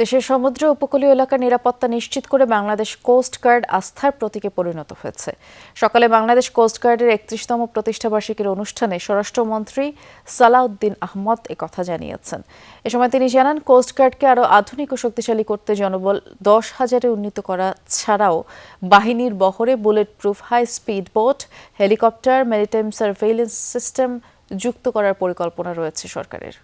দেশের সমুদ্র উপকূলীয় এলাকার নিরাপত্তা নিশ্চিত করে বাংলাদেশ কোস্ট গার্ড আস্থার প্রতীকে পরিণত হয়েছে। সকালে বাংলাদেশ কোস্ট গার্ডের ৩১তম প্রতিষ্ঠাবার্ষিকীর অনুষ্ঠানে স্বরাষ্ট্রমন্ত্রী সালাউদ্দিন আহমদ একথা জানিয়েছেন। এ সময় তিনি জানান, কোস্ট গার্ডকে আরও আধুনিক ও শক্তিশালী করতে জনবল ১০,০০০-এ উন্নীত করা ছাড়াও বাহিনীর বহরে bullet proof high speed boat, helicopter, maritime surveillance system যুক্ত করার পরিকল্পনা রয়েছে সরকারের।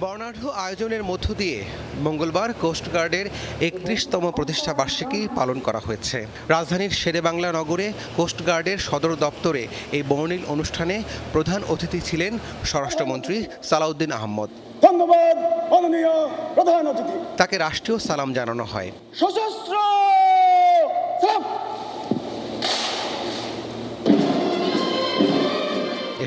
বর্ণাঢ্য আয়োজনের মধ্য দিয়ে মঙ্গলবার কোস্টগার্ডের ৩১তম প্রতিষ্ঠা বার্ষিকী পালন করা হয়েছে। রাজধানীর শেরেবাংলা নগরে কোস্টগার্ডের সদর দপ্তরে এই বর্ণিল অনুষ্ঠানে প্রধান অতিথি ছিলেন স্বরাষ্ট্রমন্ত্রী সালাউদ্দিন আহমদ। ধন্যবাদ মাননীয় প্রধান অতিথি। তাকে রাষ্ট্রীয় সালাম জানানো হয়। সশস্ত্র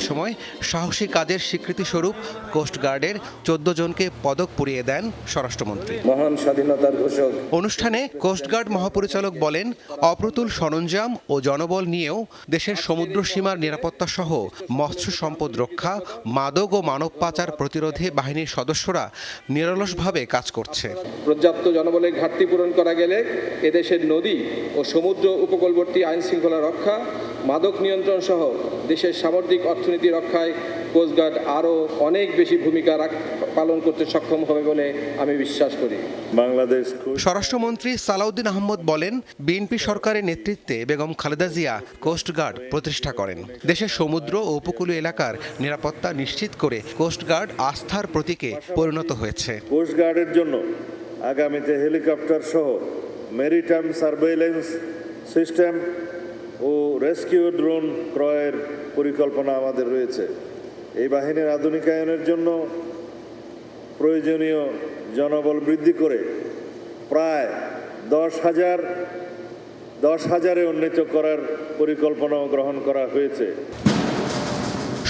এ সময় সাহসী কাজের স্বীকৃতি স্বরূপ কোস্টগার্ডের ১৪ জনকে পদক পরিয়ে দেন স্বরাষ্ট্রমন্ত্রী। মহান স্বাধীনতার ঘোষক। অনুষ্ঠানে কোস্টগার্ড মহাপরিচালক বলেন, অপ্রতুল সরঞ্জাম ও জনবল নিয়েও দেশের সমুদ্র সীমার নিরাপত্তা সহ মৎস্য সম্পদ রক্ষা, মাদক ও মানব পাচার প্রতিরোধে বাহিনীর সদস্যরা নিরলসভাবে কাজ করছে। পর্যাপ্ত জনবলের ঘাটতি পূরণ করা গেলে এদেশের নদী ও সমুদ্র উপকূলবর্তী আইন শৃঙ্খলা রক্ষা, মাদক নিয়ন্ত্রণ সহ দেশের সামুদ্রিক অর্থনীতি রক্ষায় কোস্টগার্ড আরও অনেক বেশি ভূমিকা পালন করতে সক্ষম হবে বলে আমি বিশ্বাস করি। বাংলাদেশ স্বরাষ্ট্রমন্ত্রী সালাউদ্দিন আহমদ বলেন, বিএনপি সরকারের নেতৃত্বে বেগম খালেদা জিয়া কোস্টগার্ড প্রতিষ্ঠা করেন। দেশের সমুদ্র ও উপকূলীয় এলাকার নিরাপত্তা নিশ্চিত করে কোস্টগার্ড আস্থার প্রতীকে পরিণত হয়েছে। কোস্টগার্ডের জন্য আগামীতে হেলিকপ্টার সহ ম্যারিটাইম সার্ভেইলেন্স সিস্টেম ও রেস্কিউ ড্রোন ক্রয়ের পরিকল্পনা আমাদের রয়েছে। এই বাহিনীর আধুনিকায়নের জন্য প্রয়োজনীয় জনবল বৃদ্ধি করে প্রায় ১০,০০০-এ উন্নীত করার পরিকল্পনাও গ্রহণ করা হয়েছে।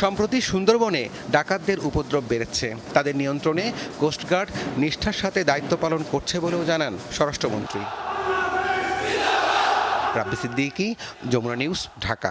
সম্প্রতি সুন্দরবনে ডাকাতদের উপদ্রব বেড়েছে। তাদের নিয়ন্ত্রণে কোস্টগার্ড নিষ্ঠার সাথে দায়িত্ব পালন করছে বলেও জানান স্বরাষ্ট্রমন্ত্রী। রাব্বি সিদ্দিকী, যমুনা নিউজ, ঢাকা।